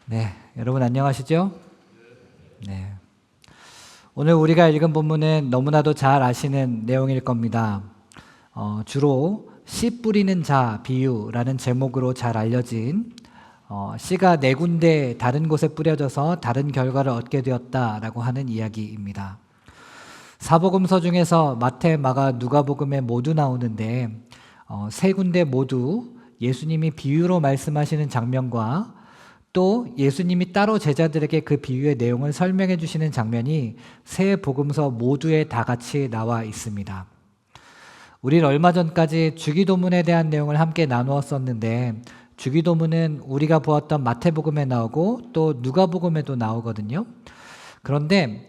네, 여러분 안녕하시죠? 네. 오늘 우리가 읽은 본문은 너무나도 잘 아시는 내용일 겁니다. 주로 씨 뿌리는 자 비유라는 제목으로 잘 알려진 씨가 네 군데 다른 곳에 뿌려져서 다른 결과를 얻게 되었다라고 하는 이야기입니다. 사복음서 중에서 마태, 마가, 누가복음에 모두 나오는데 세 군데 모두 예수님이 비유로 말씀하시는 장면과 또 예수님이 따로 제자들에게 그 비유의 내용을 설명해 주시는 장면이 세 복음서 모두에 다 같이 나와 있습니다. 우리는 얼마 전까지 주기도문에 대한 내용을 함께 나누었었는데 주기도문은 우리가 보았던 마태복음에 나오고 또 누가복음에도 나오거든요. 그런데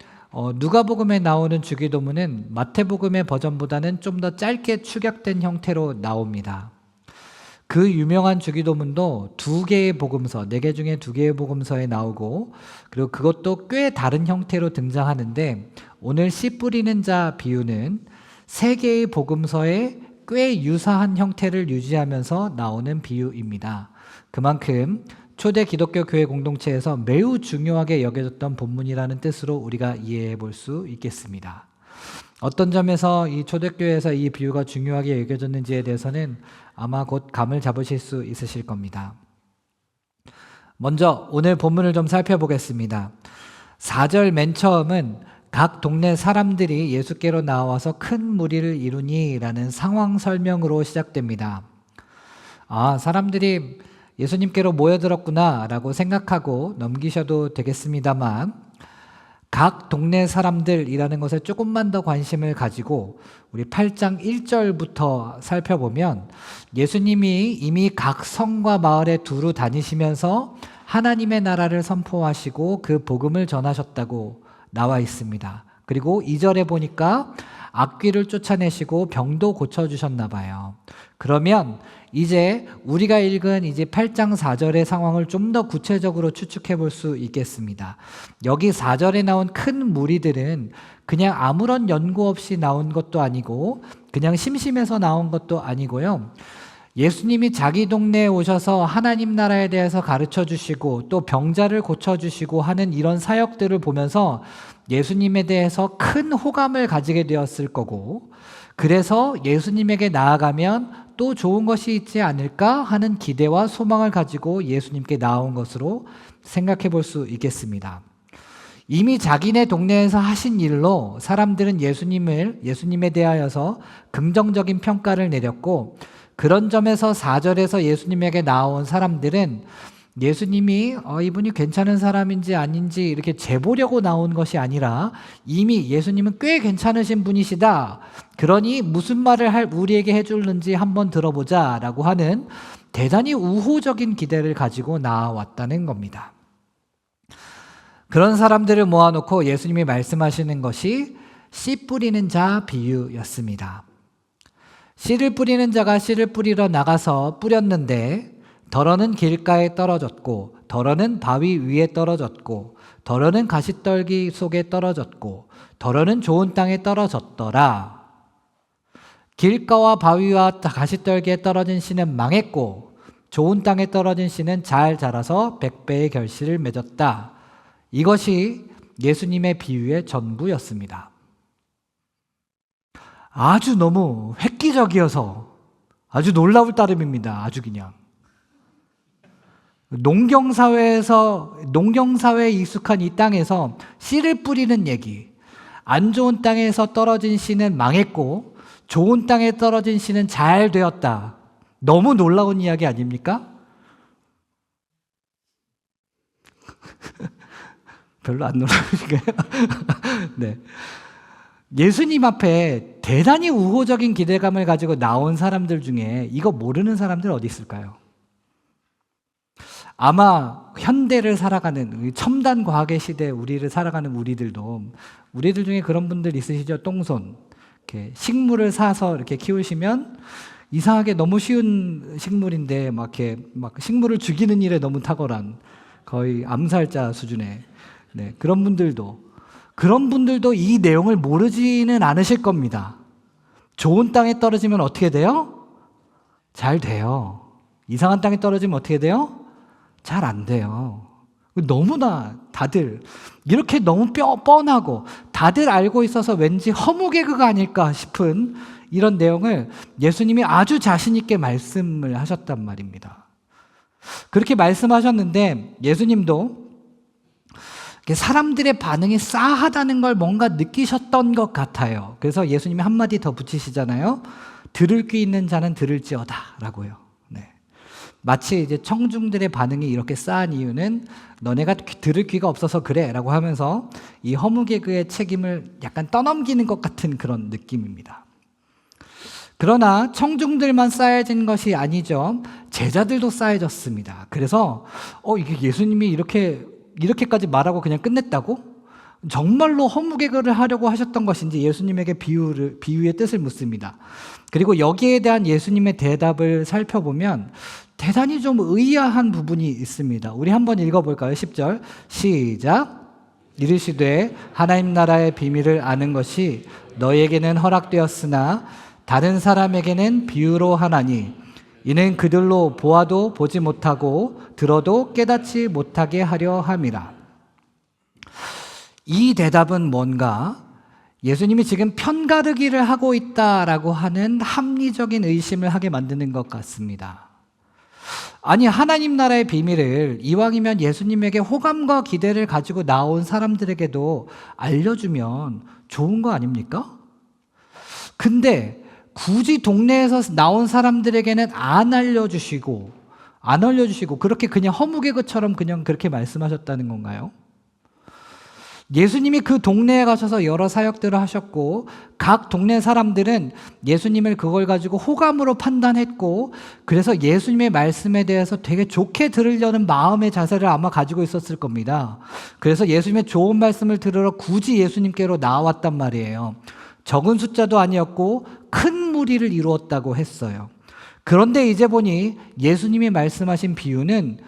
누가복음에 나오는 주기도문은 마태복음의 버전보다는 좀 더 짧게 축약된 형태로 나옵니다. 그 유명한 주기도문도 두 개의 복음서, 4개 중에 2개의 복음서에 나오고 그리고 그것도 꽤 다른 형태로 등장하는데 오늘 씨 뿌리는 자 비유는 3개의 복음서에 꽤 유사한 형태를 유지하면서 나오는 비유입니다. 그만큼 초대 기독교 교회 공동체에서 매우 중요하게 여겨졌던 본문이라는 뜻으로 우리가 이해해 볼 수 있겠습니다. 어떤 점에서 이 초대교회에서 이 비유가 중요하게 여겨졌는지에 대해서는 아마 곧 감을 잡으실 수 있으실 겁니다. 먼저 오늘 본문을 좀 살펴보겠습니다. 4절 맨 처음은 각 동네 사람들이 예수께로 나와서 큰 무리를 이루니 라는 상황 설명으로 시작됩니다. 사람들이 예수님께로 모여들었구나 라고 생각하고 넘기셔도 되겠습니다만 각 동네 사람들이라는 것에 조금만 더 관심을 가지고 우리 8장 1절부터 살펴보면 예수님이 이미 각 성과 마을에 두루 다니시면서 하나님의 나라를 선포하시고 그 복음을 전하셨다고 나와 있습니다. 그리고 2절에 보니까 악귀를 쫓아내시고 병도 고쳐주셨나 봐요. 그러면 이제 우리가 읽은 이제 8장 4절의 상황을 좀 더 구체적으로 추측해 볼 수 있겠습니다. 여기 4절에 나온 큰 무리들은 그냥 아무런 연고 없이 나온 것도 아니고 그냥 심심해서 나온 것도 아니고요. 예수님이 자기 동네에 오셔서 하나님 나라에 대해서 가르쳐 주시고 또 병자를 고쳐 주시고 하는 이런 사역들을 보면서 예수님에 대해서 큰 호감을 가지게 되었을 거고 그래서 예수님에게 나아가면 또 좋은 것이 있지 않을까 하는 기대와 소망을 가지고 예수님께 나온 것으로 생각해 볼 수 있겠습니다. 이미 자기네 동네에서 하신 일로 사람들은 예수님에 대하여서 긍정적인 평가를 내렸고 그런 점에서 4절에서 예수님에게 나온 사람들은 예수님이 이분이 괜찮은 사람인지 아닌지 이렇게 재보려고 나온 것이 아니라 이미 예수님은 꽤 괜찮으신 분이시다. 그러니 무슨 말을 우리에게 해줄는지 한번 들어보자 라고 하는 대단히 우호적인 기대를 가지고 나왔다는 겁니다. 그런 사람들을 모아놓고 예수님이 말씀하시는 것이 씨 뿌리는 자 비유였습니다. 씨를 뿌리는 자가 씨를 뿌리러 나가서 뿌렸는데 덜어는 길가에 떨어졌고 덜어는 바위 위에 떨어졌고 덜어는 가시떨기 속에 떨어졌고 덜어는 좋은 땅에 떨어졌더라. 길가와 바위와 가시떨기에 떨어진 씨는 망했고 좋은 땅에 떨어진 씨는 잘 자라서 100배의 결실을 맺었다. 이것이 예수님의 비유의 전부였습니다. 아주 너무 획기적이어서 아주 놀라울 따름입니다. 아주 그냥. 농경사회에 익숙한 이 땅에서 씨를 뿌리는 얘기. 안 좋은 땅에서 떨어진 씨는 망했고 좋은 땅에 떨어진 씨는 잘 되었다. 너무 놀라운 이야기 아닙니까? 별로 안 놀라우신가요? 네. 예수님 앞에 대단히 우호적인 기대감을 가지고 나온 사람들 중에 이거 모르는 사람들 어디 있을까요? 아마 현대를 살아가는 첨단 과학의 시대 우리를 살아가는 우리들 중에 그런 분들 있으시죠? 똥손. 이렇게 식물을 사서 이렇게 키우시면 이상하게 너무 쉬운 식물인데 막 식물을 죽이는 일에 너무 탁월한 거의 암살자 수준의 그런 분들도 이 내용을 모르지는 않으실 겁니다. 좋은 땅에 떨어지면 어떻게 돼요? 잘 돼요. 이상한 땅에 떨어지면 어떻게 돼요? 잘 안 돼요. 너무나 다들 이렇게 너무 뻔하고 다들 알고 있어서 왠지 허무개그가 아닐까 싶은 이런 내용을 예수님이 아주 자신 있게 말씀을 하셨단 말입니다. 그렇게 말씀하셨는데 예수님도 사람들의 반응이 싸하다는 걸 뭔가 느끼셨던 것 같아요. 그래서 예수님이 한마디 더 붙이시잖아요. 들을 귀 있는 자는 들을지어다 라고요. 네. 마치 이제 청중들의 반응이 이렇게 싸한 이유는 너네가 들을 귀가 없어서 그래 라고 하면서 이 허무개그의 책임을 약간 떠넘기는 것 같은 그런 느낌입니다. 그러나 청중들만 싸해진 것이 아니죠. 제자들도 싸해졌습니다. 그래서 이게 예수님이 이렇게까지 말하고 그냥 끝냈다고? 정말로 허무개그를 하려고 하셨던 것인지 예수님에게 비유의 뜻을 묻습니다. 그리고 여기에 대한 예수님의 대답을 살펴보면 대단히 좀 의아한 부분이 있습니다. 우리 한번 읽어볼까요? 10절 시작. 이르시되 하나님 나라의 비밀을 아는 것이 너에게는 허락되었으나 다른 사람에게는 비유로 하나니 이는 그들로 보아도 보지 못하고 들어도 깨닫지 못하게 하려 함이라. 이 대답은 뭔가 예수님이 지금 편가르기를 하고 있다라고 하는 합리적인 의심을 하게 만드는 것 같습니다. 아니, 하나님 나라의 비밀을 이왕이면 예수님에게 호감과 기대를 가지고 나온 사람들에게도 알려주면 좋은 거 아닙니까? 근데 굳이 동네에서 나온 사람들에게는 안 알려주시고 그렇게 그냥 허무개그처럼 그냥 그렇게 말씀하셨다는 건가요? 예수님이 그 동네에 가셔서 여러 사역들을 하셨고 각 동네 사람들은 예수님을 그걸 가지고 호감으로 판단했고 그래서 예수님의 말씀에 대해서 되게 좋게 들으려는 마음의 자세를 아마 가지고 있었을 겁니다. 그래서 예수님의 좋은 말씀을 들으러 굳이 예수님께로 나왔단 말이에요. 적은 숫자도 아니었고 큰 무리를 이루었다고 했어요. 그런데 이제 보니 예수님이 말씀하신 비유는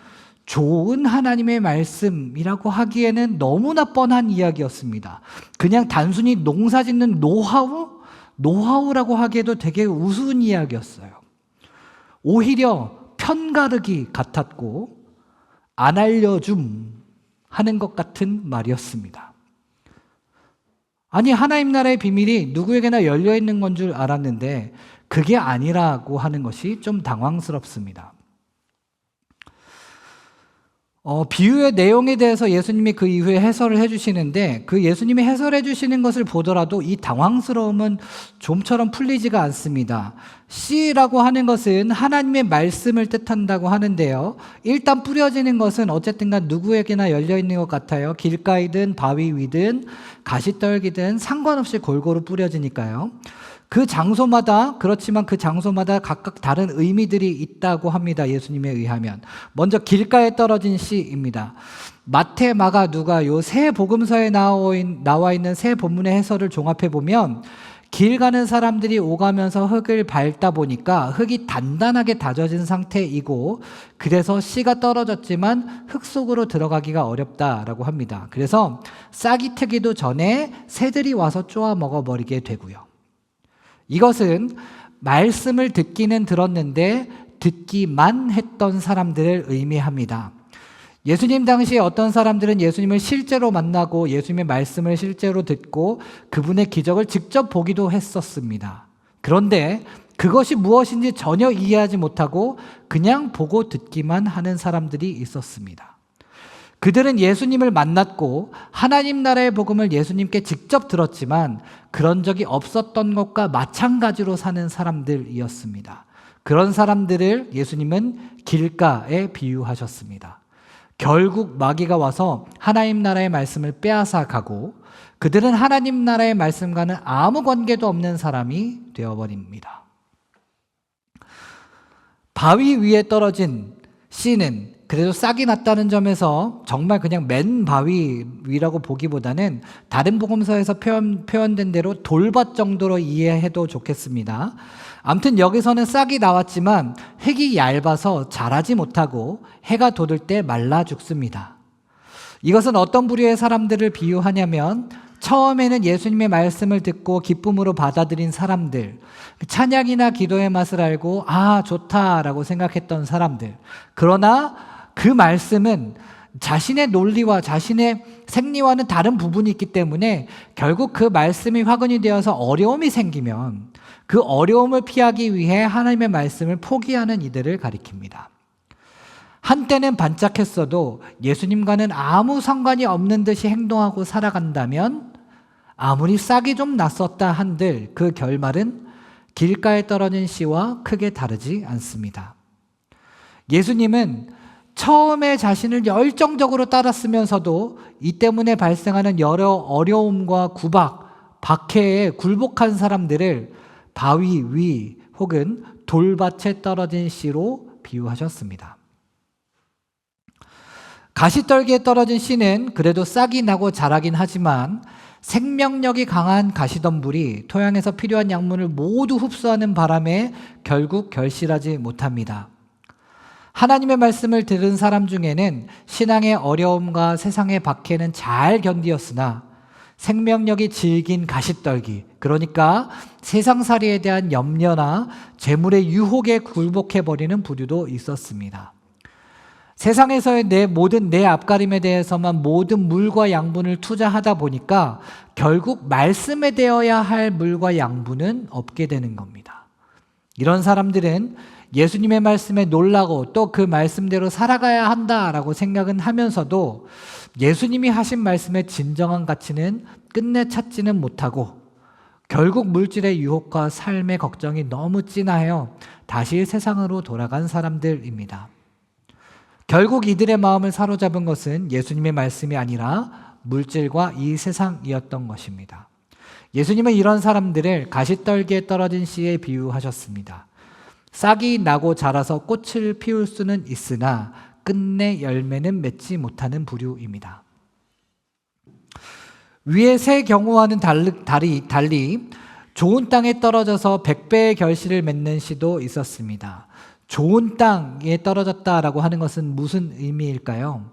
좋은 하나님의 말씀이라고 하기에는 너무나 뻔한 이야기였습니다. 그냥 단순히 농사 짓는 노하우라고 하기에도 되게 우스운 이야기였어요. 오히려 편가르기 같았고 안 알려줌 하는 것 같은 말이었습니다. 아니, 하나님 나라의 비밀이 누구에게나 열려있는 건 줄 알았는데 그게 아니라고 하는 것이 좀 당황스럽습니다. 비유의 내용에 대해서 예수님이 그 이후에 해설을 해주시는데 그 예수님이 해설해 주시는 것을 보더라도 이 당황스러움은 좀처럼 풀리지가 않습니다. 씨라고 하는 것은 하나님의 말씀을 뜻한다고 하는데요. 일단 뿌려지는 것은 어쨌든 간 누구에게나 열려있는 것 같아요. 길가이든 바위 위든 가시떨기든 상관없이 골고루 뿌려지니까요. 그렇지만 그 장소마다 각각 다른 의미들이 있다고 합니다. 예수님에 의하면. 먼저 길가에 떨어진 씨입니다. 마태, 마가, 누가 요 세 복음서에 나와 있는 세 본문의 해설을 종합해 보면 길 가는 사람들이 오가면서 흙을 밟다 보니까 흙이 단단하게 다져진 상태이고 그래서 씨가 떨어졌지만 흙 속으로 들어가기가 어렵다라고 합니다. 그래서 싹이 트기도 전에 새들이 와서 쪼아 먹어버리게 되고요. 이것은 말씀을 듣기는 들었는데 듣기만 했던 사람들을 의미합니다. 예수님 당시에 어떤 사람들은 예수님을 실제로 만나고 예수님의 말씀을 실제로 듣고 그분의 기적을 직접 보기도 했었습니다. 그런데 그것이 무엇인지 전혀 이해하지 못하고 그냥 보고 듣기만 하는 사람들이 있었습니다. 그들은 예수님을 만났고 하나님 나라의 복음을 예수님께 직접 들었지만 그런 적이 없었던 것과 마찬가지로 사는 사람들이었습니다. 그런 사람들을 예수님은 길가에 비유하셨습니다. 결국 마귀가 와서 하나님 나라의 말씀을 빼앗아 가고 그들은 하나님 나라의 말씀과는 아무 관계도 없는 사람이 되어버립니다. 바위 위에 떨어진 씨는 그래도 싹이 났다는 점에서 정말 그냥 맨 바위 위라고 보기보다는 다른 복음서에서 표현된 대로 돌밭 정도로 이해해도 좋겠습니다. 아무튼 여기서는 싹이 나왔지만 흙이 얇아서 자라지 못하고 해가 돋을 때 말라 죽습니다. 이것은 어떤 부류의 사람들을 비유하냐면 처음에는 예수님의 말씀을 듣고 기쁨으로 받아들인 사람들, 찬양이나 기도의 맛을 알고 좋다라고 생각했던 사람들. 그러나 그 말씀은 자신의 논리와 자신의 생리와는 다른 부분이 있기 때문에 결국 그 말씀이 화근이 되어서 어려움이 생기면 그 어려움을 피하기 위해 하나님의 말씀을 포기하는 이들을 가리킵니다. 한때는 반짝했어도 예수님과는 아무 상관이 없는 듯이 행동하고 살아간다면 아무리 싹이 좀 났었다 한들 그 결말은 길가에 떨어진 씨와 크게 다르지 않습니다. 예수님은 처음에 자신을 열정적으로 따랐으면서도 이 때문에 발생하는 여러 어려움과 구박, 박해에 굴복한 사람들을 바위 위 혹은 돌밭에 떨어진 씨로 비유하셨습니다. 가시떨기에 떨어진 씨는 그래도 싹이 나고 자라긴 하지만 생명력이 강한 가시덤불이 토양에서 필요한 양분을 모두 흡수하는 바람에 결국 결실하지 못합니다. 하나님의 말씀을 들은 사람 중에는 신앙의 어려움과 세상의 박해는 잘 견디었으나 생명력이 질긴 가시떨기, 그러니까 세상살이에 대한 염려나 재물의 유혹에 굴복해버리는 부류도 있었습니다. 세상에서의 내 앞가림에 대해서만 모든 물과 양분을 투자하다 보니까 결국 말씀에 대어야 할 물과 양분은 없게 되는 겁니다. 이런 사람들은 예수님의 말씀에 놀라고 또 그 말씀대로 살아가야 한다라고 생각은 하면서도 예수님이 하신 말씀의 진정한 가치는 끝내 찾지는 못하고 결국 물질의 유혹과 삶의 걱정이 너무 진하여 다시 세상으로 돌아간 사람들입니다. 결국 이들의 마음을 사로잡은 것은 예수님의 말씀이 아니라 물질과 이 세상이었던 것입니다. 예수님은 이런 사람들을 가시떨기에 떨어진 씨에 비유하셨습니다. 싹이 나고 자라서 꽃을 피울 수는 있으나 끝내 열매는 맺지 못하는 부류입니다. 위의 세 경우와는 달리 좋은 땅에 떨어져서 100배의 결실을 맺는 씨도 있었습니다. 좋은 땅에 떨어졌다라고 하는 것은 무슨 의미일까요?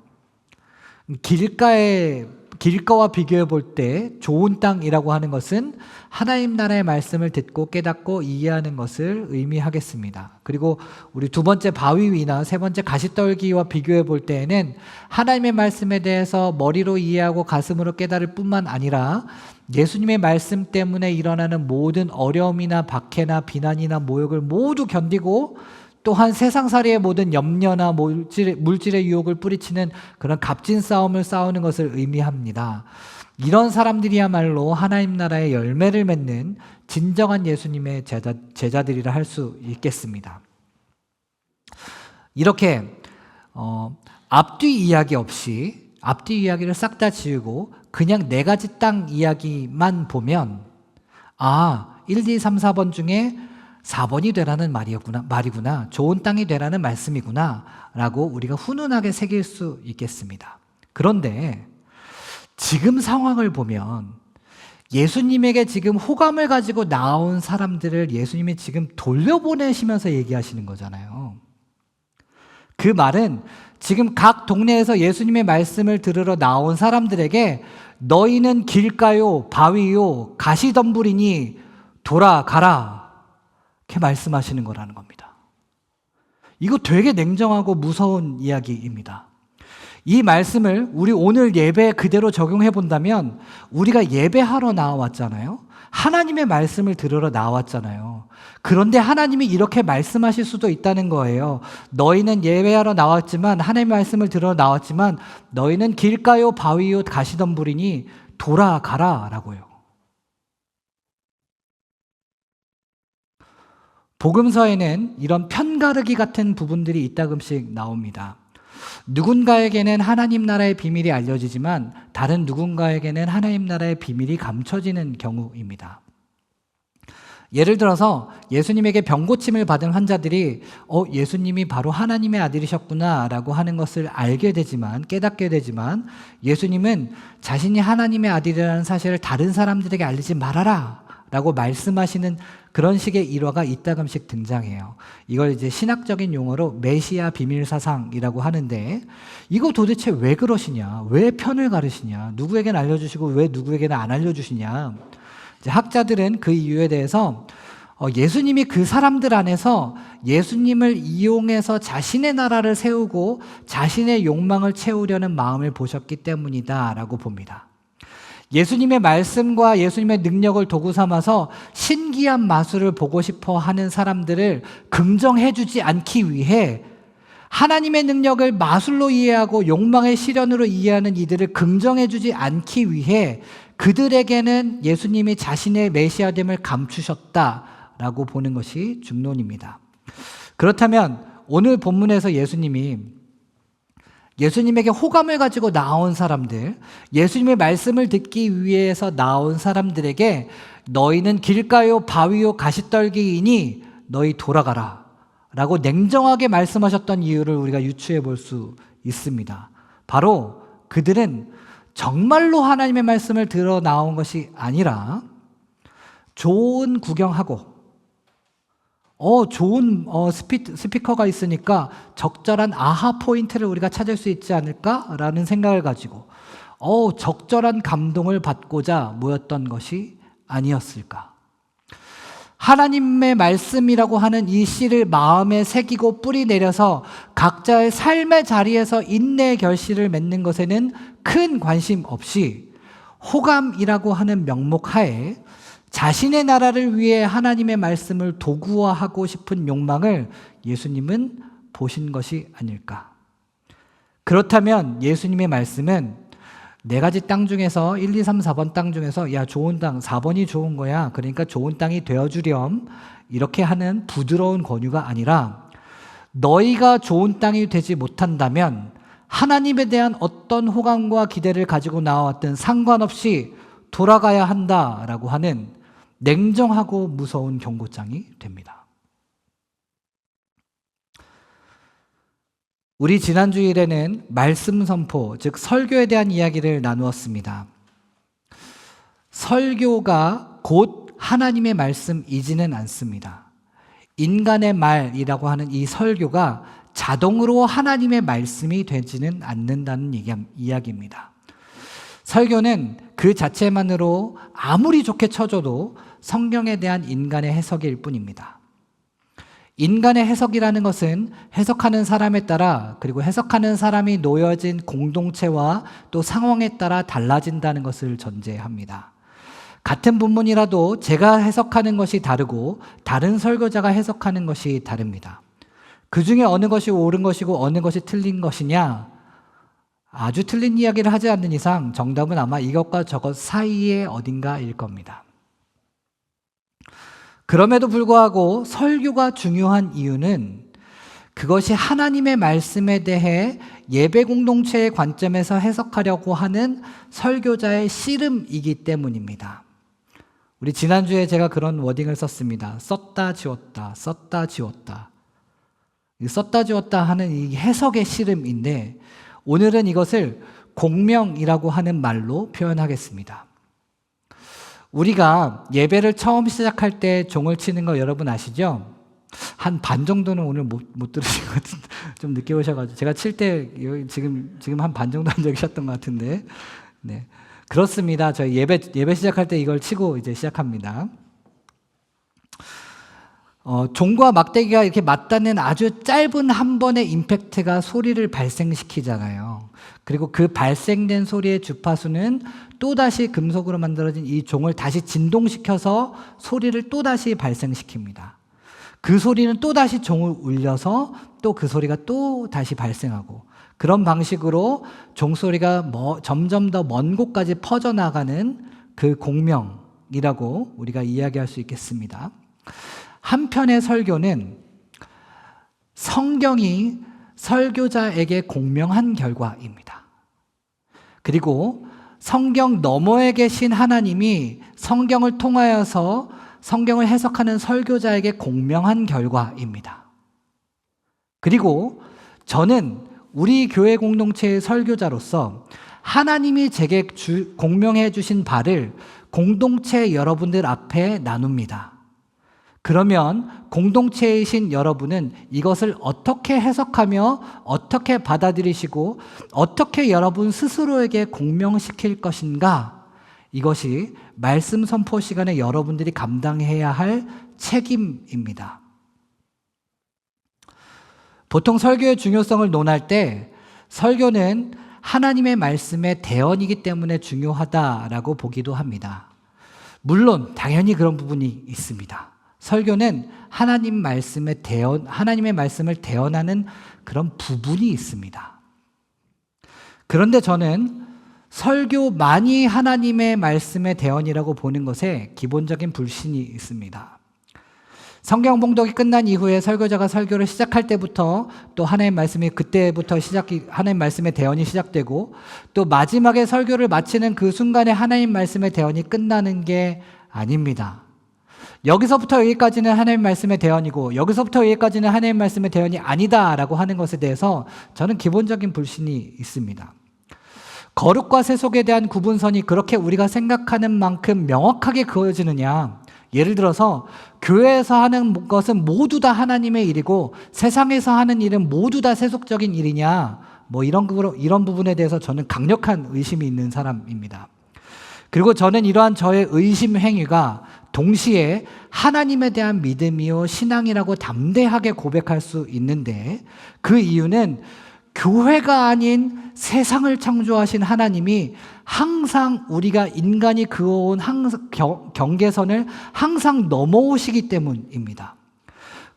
길가와 비교해 볼 때 좋은 땅이라고 하는 것은 하나님 나라의 말씀을 듣고 깨닫고 이해하는 것을 의미하겠습니다. 그리고 우리 두 번째 바위 위나 세 번째 가시떨기와 비교해 볼 때에는 하나님의 말씀에 대해서 머리로 이해하고 가슴으로 깨달을 뿐만 아니라 예수님의 말씀 때문에 일어나는 모든 어려움이나 박해나 비난이나 모욕을 모두 견디고 또한 세상살이의 모든 염려나 물질의 유혹을 뿌리치는 그런 값진 싸움을 싸우는 것을 의미합니다. 이런 사람들이야말로 하나님 나라의 열매를 맺는 진정한 예수님의 제자들이라 할 수 있겠습니다. 이렇게 앞뒤 이야기 없이 앞뒤 이야기를 싹 다 지우고 그냥 네 가지 땅 이야기만 보면 1, 2, 3, 4번 중에 4번이 되라는 말이구나. 좋은 땅이 되라는 말씀이구나. 라고 우리가 훈훈하게 새길 수 있겠습니다. 그런데 지금 상황을 보면 예수님에게 지금 호감을 가지고 나온 사람들을 예수님이 지금 돌려보내시면서 얘기하시는 거잖아요. 그 말은 지금 각 동네에서 예수님의 말씀을 들으러 나온 사람들에게 너희는 길가요, 바위요, 가시덤불이니 돌아가라. 이렇게 말씀하시는 거라는 겁니다. 이거 되게 냉정하고 무서운 이야기입니다. 이 말씀을 우리 오늘 예배에 그대로 적용해 본다면 우리가 예배하러 나왔잖아요. 하나님의 말씀을 들으러 나왔잖아요. 그런데 하나님이 이렇게 말씀하실 수도 있다는 거예요. 너희는 예배하러 나왔지만 하나님의 말씀을 들으러 나왔지만 너희는 길가요 바위요 가시덤불이니 돌아가라 라고요. 복음서에는 이런 편가르기 같은 부분들이 이따금씩 나옵니다. 누군가에게는 하나님 나라의 비밀이 알려지지만 다른 누군가에게는 하나님 나라의 비밀이 감춰지는 경우입니다. 예를 들어서 예수님에게 병고침을 받은 환자들이 예수님이 바로 하나님의 아들이셨구나 라고 하는 것을 깨닫게 되지만 예수님은 자신이 하나님의 아들이라는 사실을 다른 사람들에게 알리지 말아라 라고 말씀하시는 그런 식의 일화가 이따금씩 등장해요. 이걸 이제 신학적인 용어로 메시아 비밀사상이라고 하는데 이거 도대체 왜 그러시냐? 왜 편을 가르시냐? 누구에게는 알려주시고 왜 누구에게는 안 알려주시냐? 이제 학자들은 그 이유에 대해서 예수님이 그 사람들 안에서 예수님을 이용해서 자신의 나라를 세우고 자신의 욕망을 채우려는 마음을 보셨기 때문이다라고 봅니다. 예수님의 말씀과 예수님의 능력을 도구 삼아서 신기한 마술을 보고 싶어 하는 사람들을 긍정해주지 않기 위해 하나님의 능력을 마술로 이해하고 욕망의 실현으로 이해하는 이들을 긍정해주지 않기 위해 그들에게는 예수님이 자신의 메시아됨을 감추셨다라고 보는 것이 중론입니다. 그렇다면 오늘 본문에서 예수님에게 호감을 가지고 나온 사람들, 예수님의 말씀을 듣기 위해서 나온 사람들에게 너희는 길가요 바위요 가시떨기이니 너희 돌아가라 라고 냉정하게 말씀하셨던 이유를 우리가 유추해 볼 수 있습니다. 바로 그들은 정말로 하나님의 말씀을 들어 나온 것이 아니라 좋은 구경하고 좋은 스피커가 있으니까 적절한 아하 포인트를 우리가 찾을 수 있지 않을까라는 생각을 가지고 적절한 감동을 받고자 모였던 것이 아니었을까. 하나님의 말씀이라고 하는 이 씨를 마음에 새기고 뿌리 내려서 각자의 삶의 자리에서 인내의 결실을 맺는 것에는 큰 관심 없이 호감이라고 하는 명목 하에 자신의 나라를 위해 하나님의 말씀을 도구화하고 싶은 욕망을 예수님은 보신 것이 아닐까. 그렇다면 예수님의 말씀은 네 가지 땅 중에서 1, 2, 3, 4번 땅 중에서 야 좋은 땅 4번이 좋은 거야. 그러니까 좋은 땅이 되어주렴. 이렇게 하는 부드러운 권유가 아니라 너희가 좋은 땅이 되지 못한다면 하나님에 대한 어떤 호감과 기대를 가지고 나왔든 상관없이 돌아가야 한다라고 하는 냉정하고 무서운 경고장이 됩니다. 우리 지난 주일에는 말씀 선포, 즉 설교에 대한 이야기를 나누었습니다. 설교가 곧 하나님의 말씀이지는 않습니다. 인간의 말이라고 하는 이 설교가 자동으로 하나님의 말씀이 되지는 않는다는 이야기입니다. 설교는 그 자체만으로 아무리 좋게 쳐줘도 성경에 대한 인간의 해석일 뿐입니다. 인간의 해석이라는 것은 해석하는 사람에 따라 그리고 해석하는 사람이 놓여진 공동체와 또 상황에 따라 달라진다는 것을 전제합니다. 같은 본문이라도 제가 해석하는 것이 다르고 다른 설교자가 해석하는 것이 다릅니다. 그 중에 어느 것이 옳은 것이고 어느 것이 틀린 것이냐? 아주 틀린 이야기를 하지 않는 이상 정답은 아마 이것과 저것 사이에 어딘가일 겁니다. 그럼에도 불구하고 설교가 중요한 이유는 그것이 하나님의 말씀에 대해 예배 공동체의 관점에서 해석하려고 하는 설교자의 씨름이기 때문입니다. 우리 지난주에 제가 그런 워딩을 썼습니다. 썼다 지웠다, 썼다 지웠다. 썼다 지웠다 하는 이 해석의 씨름인데 오늘은 이것을 공명이라고 하는 말로 표현하겠습니다. 우리가 예배를 처음 시작할 때 종을 치는 거 여러분 아시죠? 한 반 정도는 오늘 못 들으신 것 같은데 좀 늦게 오셔가지고 제가 칠 때 지금 한 반 정도 한 적이 있었던 것 같은데 네 그렇습니다. 저희 예배 시작할 때 이걸 치고 이제 시작합니다. 종과 막대기가 이렇게 맞닿는 아주 짧은 한 번의 임팩트가 소리를 발생시키잖아요. 그리고 그 발생된 소리의 주파수는 또다시 금속으로 만들어진 이 종을 다시 진동시켜서 소리를 또다시 발생시킵니다. 그 소리는 또다시 종을 울려서 또 그 소리가 또 다시 발생하고 그런 방식으로 종소리가 점점 더 먼 곳까지 퍼져나가는 그 공명이라고 우리가 이야기할 수 있겠습니다. 한편의 설교는 성경이 설교자에게 공명한 결과입니다. 그리고 성경 너머에 계신 하나님이 성경을 통하여서 성경을 해석하는 설교자에게 공명한 결과입니다. 그리고 저는 우리 교회 공동체의 설교자로서 하나님이 제게 공명해 주신 바를 공동체 여러분들 앞에 나눕니다. 그러면 공동체이신 여러분은 이것을 어떻게 해석하며 어떻게 받아들이시고 어떻게 여러분 스스로에게 공명시킬 것인가? 이것이 말씀 선포 시간에 여러분들이 감당해야 할 책임입니다. 보통 설교의 중요성을 논할 때 설교는 하나님의 말씀의 대언이기 때문에 중요하다라고 보기도 합니다. 물론 당연히 그런 부분이 있습니다. 설교는 하나님의 말씀을 대언하는 그런 부분이 있습니다. 그런데 저는 설교만이 하나님의 말씀의 대언이라고 보는 것에 기본적인 불신이 있습니다. 성경 봉독이 끝난 이후에 설교자가 설교를 시작할 때부터 또 하나님 말씀이 그때부터 하나님 말씀의 대언이 시작되고 또 마지막에 설교를 마치는 그 순간에 하나님 말씀의 대언이 끝나는 게 아닙니다. 여기서부터 여기까지는 하나님 말씀의 대언이고 여기서부터 여기까지는 하나님 말씀의 대언이 아니다라고 하는 것에 대해서 저는 기본적인 불신이 있습니다. 거룩과 세속에 대한 구분선이 그렇게 우리가 생각하는 만큼 명확하게 그어지느냐? 예를 들어서 교회에서 하는 것은 모두 다 하나님의 일이고 세상에서 하는 일은 모두 다 세속적인 일이냐? 이런 부분에 대해서 저는 강력한 의심이 있는 사람입니다. 그리고 저는 이러한 저의 의심 행위가 동시에 하나님에 대한 믿음이요 신앙이라고 담대하게 고백할 수 있는데 그 이유는 교회가 아닌 세상을 창조하신 하나님이 항상 우리가 인간이 그어온 경계선을 항상 넘어오시기 때문입니다.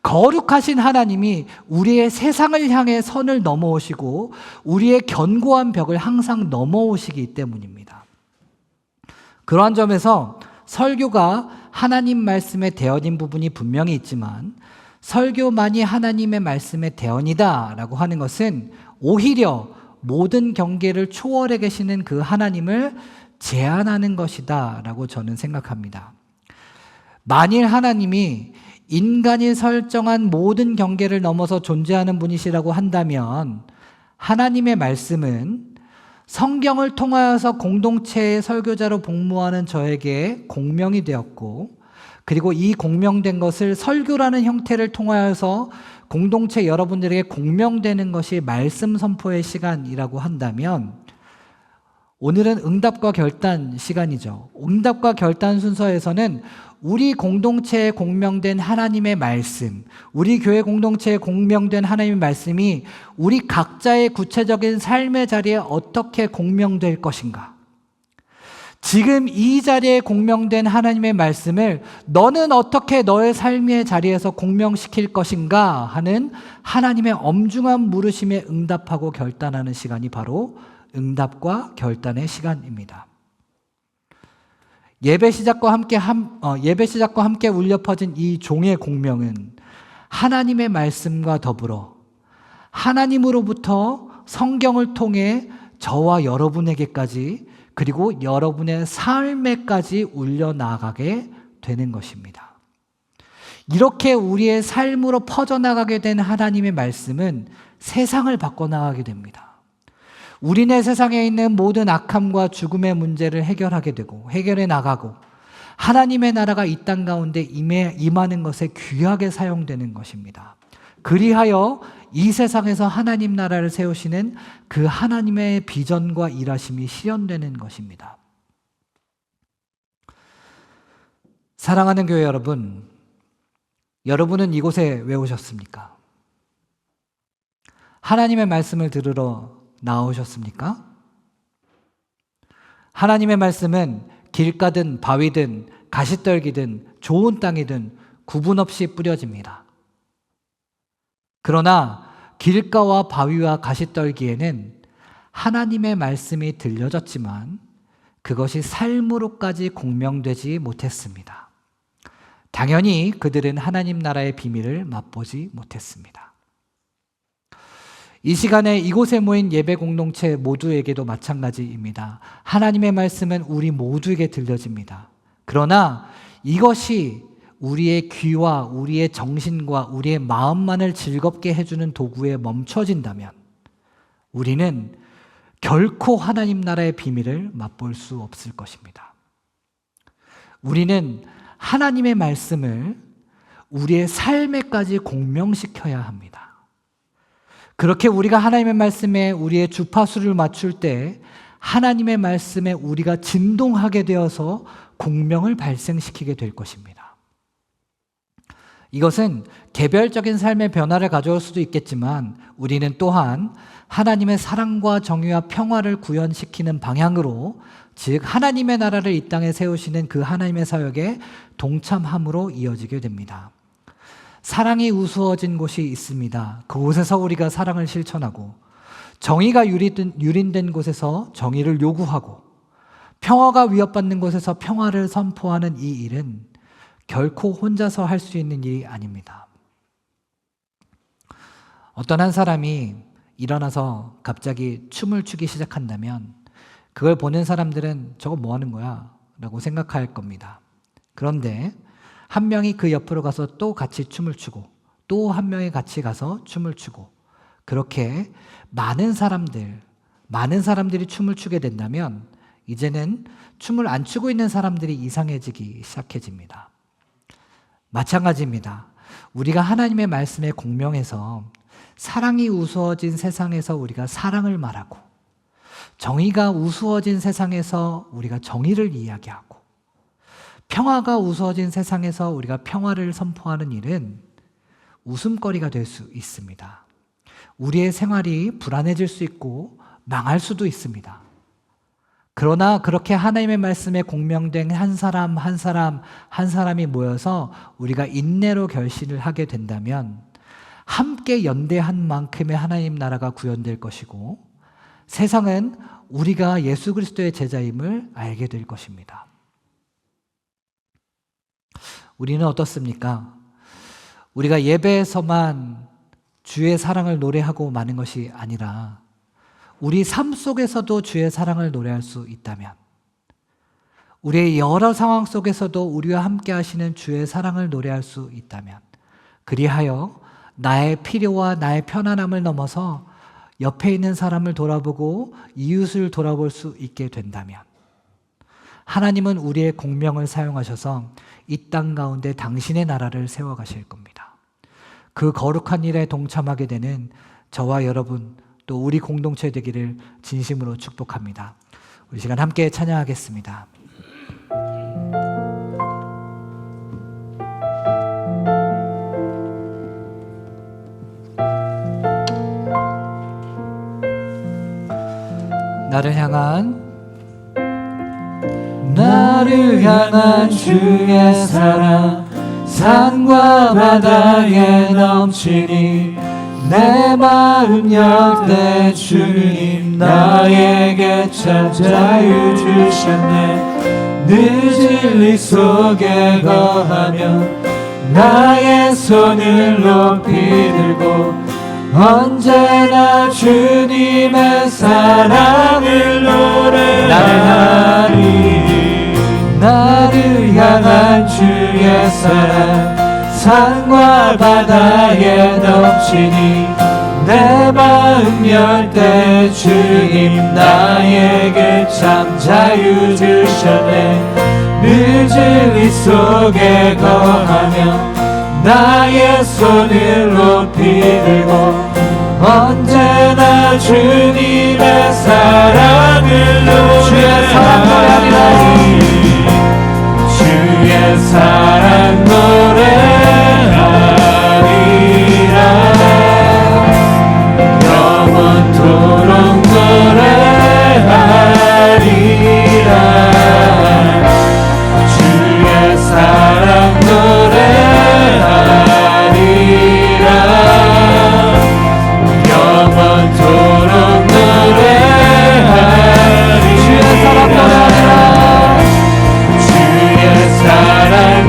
거룩하신 하나님이 우리의 세상을 향해 선을 넘어오시고 우리의 견고한 벽을 항상 넘어오시기 때문입니다. 그러한 점에서 설교가 하나님 말씀의 대언인 부분이 분명히 있지만 설교만이 하나님의 말씀의 대언이다라고 하는 것은 오히려 모든 경계를 초월해 계시는 그 하나님을 제한하는 것이다라고 저는 생각합니다. 만일 하나님이 인간이 설정한 모든 경계를 넘어서 존재하는 분이시라고 한다면 하나님의 말씀은 성경을 통하여서 공동체의 설교자로 복무하는 저에게 공명이 되었고 그리고 이 공명된 것을 설교라는 형태를 통하여서 공동체 여러분들에게 공명되는 것이 말씀 선포의 시간이라고 한다면 오늘은 응답과 결단 시간이죠. 응답과 결단 순서에서는 우리 공동체에 공명된 하나님의 말씀, 우리 교회 공동체에 공명된 하나님의 말씀이 우리 각자의 구체적인 삶의 자리에 어떻게 공명될 것인가? 지금 이 자리에 공명된 하나님의 말씀을 너는 어떻게 너의 삶의 자리에서 공명시킬 것인가 하는 하나님의 엄중한 물으심에 응답하고 결단하는 시간이 바로 응답과 결단의 시간입니다. 예배 시작과 함께 울려 퍼진 이 종의 공명은 하나님의 말씀과 더불어 하나님으로부터 성경을 통해 저와 여러분에게까지 그리고 여러분의 삶에까지 울려 나가게 되는 것입니다. 이렇게 우리의 삶으로 퍼져나가게 된 하나님의 말씀은 세상을 바꿔나가게 됩니다. 우리네 세상에 있는 모든 악함과 죽음의 문제를 해결해 나가고 하나님의 나라가 이 땅 가운데 임하는 것에 귀하게 사용되는 것입니다. 그리하여 이 세상에서 하나님 나라를 세우시는 그 하나님의 비전과 일하심이 실현되는 것입니다. 사랑하는 교회 여러분, 여러분은 이곳에 왜 오셨습니까? 하나님의 말씀을 들으러 나오셨습니까? 하나님의 말씀은 길가든 바위든 가시떨기든 좋은 땅이든 구분 없이 뿌려집니다. 그러나 길가와 바위와 가시떨기에는 하나님의 말씀이 들려졌지만 그것이 삶으로까지 공명되지 못했습니다. 당연히 그들은 하나님 나라의 비밀을 맛보지 못했습니다. 이 시간에 이곳에 모인 예배 공동체 모두에게도 마찬가지입니다. 하나님의 말씀은 우리 모두에게 들려집니다. 그러나 이것이 우리의 귀와 우리의 정신과 우리의 마음만을 즐겁게 해주는 도구에 멈춰진다면 우리는 결코 하나님 나라의 비밀을 맛볼 수 없을 것입니다. 우리는 하나님의 말씀을 우리의 삶에까지 공명시켜야 합니다. 그렇게 우리가 하나님의 말씀에 우리의 주파수를 맞출 때 하나님의 말씀에 우리가 진동하게 되어서 공명을 발생시키게 될 것입니다. 이것은 개별적인 삶의 변화를 가져올 수도 있겠지만 우리는 또한 하나님의 사랑과 정의와 평화를 구현시키는 방향으로, 즉 하나님의 나라를 이 땅에 세우시는 그 하나님의 사역에 동참함으로 이어지게 됩니다. 사랑이 우스워진 곳이 있습니다. 그곳에서 우리가 사랑을 실천하고, 정의가 유린된 곳에서 정의를 요구하고, 평화가 위협받는 곳에서 평화를 선포하는 이 일은 결코 혼자서 할 수 있는 일이 아닙니다. 어떤 한 사람이 일어나서 갑자기 춤을 추기 시작한다면 그걸 보는 사람들은 저거 뭐 하는 거야? 라고 생각할 겁니다. 그런데 한 명이 그 옆으로 가서 또 같이 춤을 추고, 또 한 명이 같이 가서 춤을 추고, 그렇게 많은 사람들이 춤을 추게 된다면 이제는 춤을 안 추고 있는 사람들이 이상해지기 시작해집니다. 마찬가지입니다. 우리가 하나님의 말씀에 공명해서 사랑이 우스워진 세상에서 우리가 사랑을 말하고, 정의가 우스워진 세상에서 우리가 정의를 이야기하고, 평화가 우스워진 세상에서 우리가 평화를 선포하는 일은 웃음거리가 될 수 있습니다. 우리의 생활이 불안해질 수 있고 망할 수도 있습니다. 그러나 그렇게 하나님의 말씀에 공명된 한 사람이 모여서 우리가 인내로 결실을 하게 된다면 함께 연대한 만큼의 하나님 나라가 구현될 것이고, 세상은 우리가 예수 그리스도의 제자임을 알게 될 것입니다. 우리는 어떻습니까? 우리가 예배에서만 주의 사랑을 노래하고 마는 것이 아니라 우리 삶 속에서도 주의 사랑을 노래할 수 있다면, 우리의 여러 상황 속에서도 우리와 함께 하시는 주의 사랑을 노래할 수 있다면, 그리하여 나의 필요와 나의 편안함을 넘어서 옆에 있는 사람을 돌아보고 이웃을 돌아볼 수 있게 된다면, 하나님은 우리의 공명을 사용하셔서 이 땅 가운데 당신의 나라를 세워가실 겁니다. 그 거룩한 일에 동참하게 되는 저와 여러분, 또 우리 공동체 되기를 진심으로 축복합니다. 우리 시간 함께 찬양하겠습니다. 나를 향한 주의 사랑, 산과 바다에 넘치니 내 마음 열 때 주님 나에게 참 자유 주셨네. 늦은 일 속에 거하며 나의 손을 높이 들고 언제나 주님의 사랑을 노래하리. 나를 향한 주의 사랑, 산과 바다에 넘치니 내 마음 열 때 주님 나에게 참 자유 주셨네. 늦은 이 속에 거하며 나의 손을 높이 들고 언제나 주님의 사랑을 노래하리. 주의 사랑 노래하리라. 영원토록 노래하리라. 주의 사랑 노래하리라. 영원토록 노래하리. 주의 사랑 노래하리라. 주의 사랑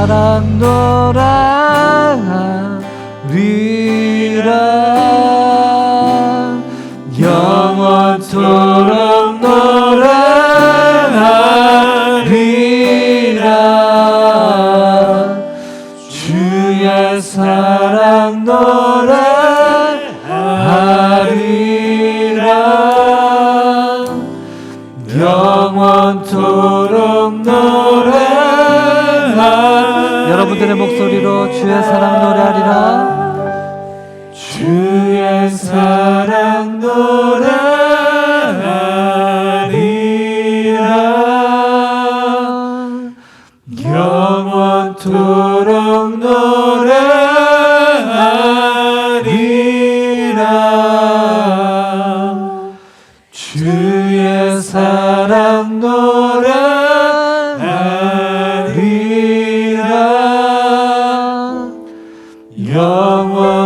사랑 노래하리라 영원토록 노래하리라 주의 사랑 노래하리라 영원토록 노래하리라 여러분들의 목소리로 주의 사랑 노래하리라 주의 사랑 노래하리라 영원토록 노래하리라 주의 사랑 노래하리라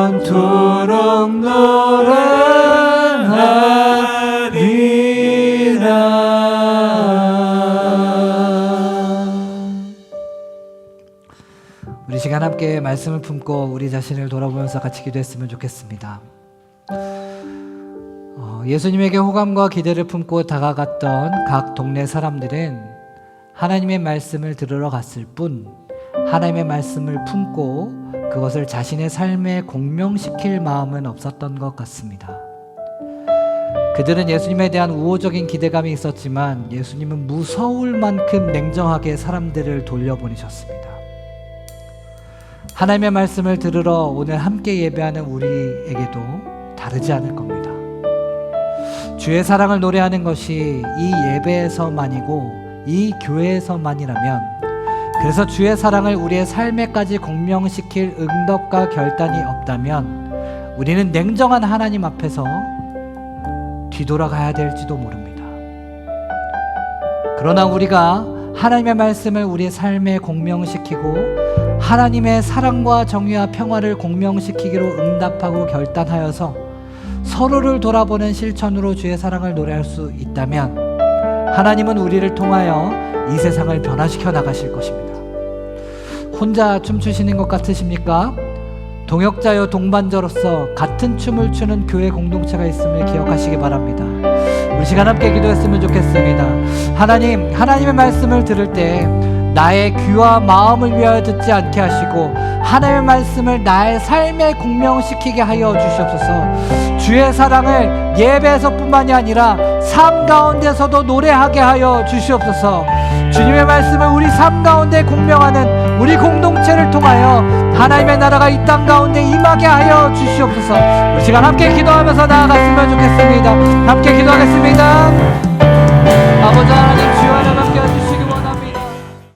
영원토록 노래하리라. 우리 시간 함께 말씀을 품고 우리 자신을 돌아보면서 같이 기도했으면 좋겠습니다. 예수님에게 호감과 기대를 품고 다가갔던 각 동네 사람들은 하나님의 말씀을 들으러 갔을 뿐 하나님의 말씀을 품고 그것을 자신의 삶에 공명시킬 마음은 없었던 것 같습니다. 그들은 예수님에 대한 우호적인 기대감이 있었지만 예수님은 무서울 만큼 냉정하게 사람들을 돌려보내셨습니다. 하나님의 말씀을 들으러 오늘 함께 예배하는 우리에게도 다르지 않을 겁니다. 주의 사랑을 노래하는 것이 이 예배에서만이고 이 교회에서만이라면 그래서 주의 사랑을 우리의 삶에까지 공명시킬 응답과 결단이 없다면 우리는 냉정한 하나님 앞에서 뒤돌아가야 될지도 모릅니다. 그러나 우리가 하나님의 말씀을 우리의 삶에 공명시키고 하나님의 사랑과 정의와 평화를 공명시키기로 응답하고 결단하여서 서로를 돌아보는 실천으로 주의 사랑을 노래할 수 있다면 하나님은 우리를 통하여 이 세상을 변화시켜 나가실 것입니다. 혼자 춤추시는 것 같으십니까? 동역자여 동반자로서 같은 춤을 추는 교회 공동체가 있음을 기억하시기 바랍니다. 우리 시간 함께 기도했으면 좋겠습니다. 하나님, 하나님의 말씀을 들을 때 나의 귀와 마음을 위하여 듣지 않게 하시고 하나님의 말씀을 나의 삶에 공명시키게 하여 주시옵소서. 주의 사랑을 예배에서뿐만이 아니라 삶 가운데서도 노래하게 하여 주시옵소서. 주님의 말씀을 우리 삶 가운데 공명하는 우리 공동체를 통하여 하나님의 나라가 이 땅 가운데 임하게 하여 주시옵소서. 우리 시간 함께 기도하면서 나아갔으면 좋겠습니다. 함께 기도하겠습니다. 아버지 하나님, 주여 하나님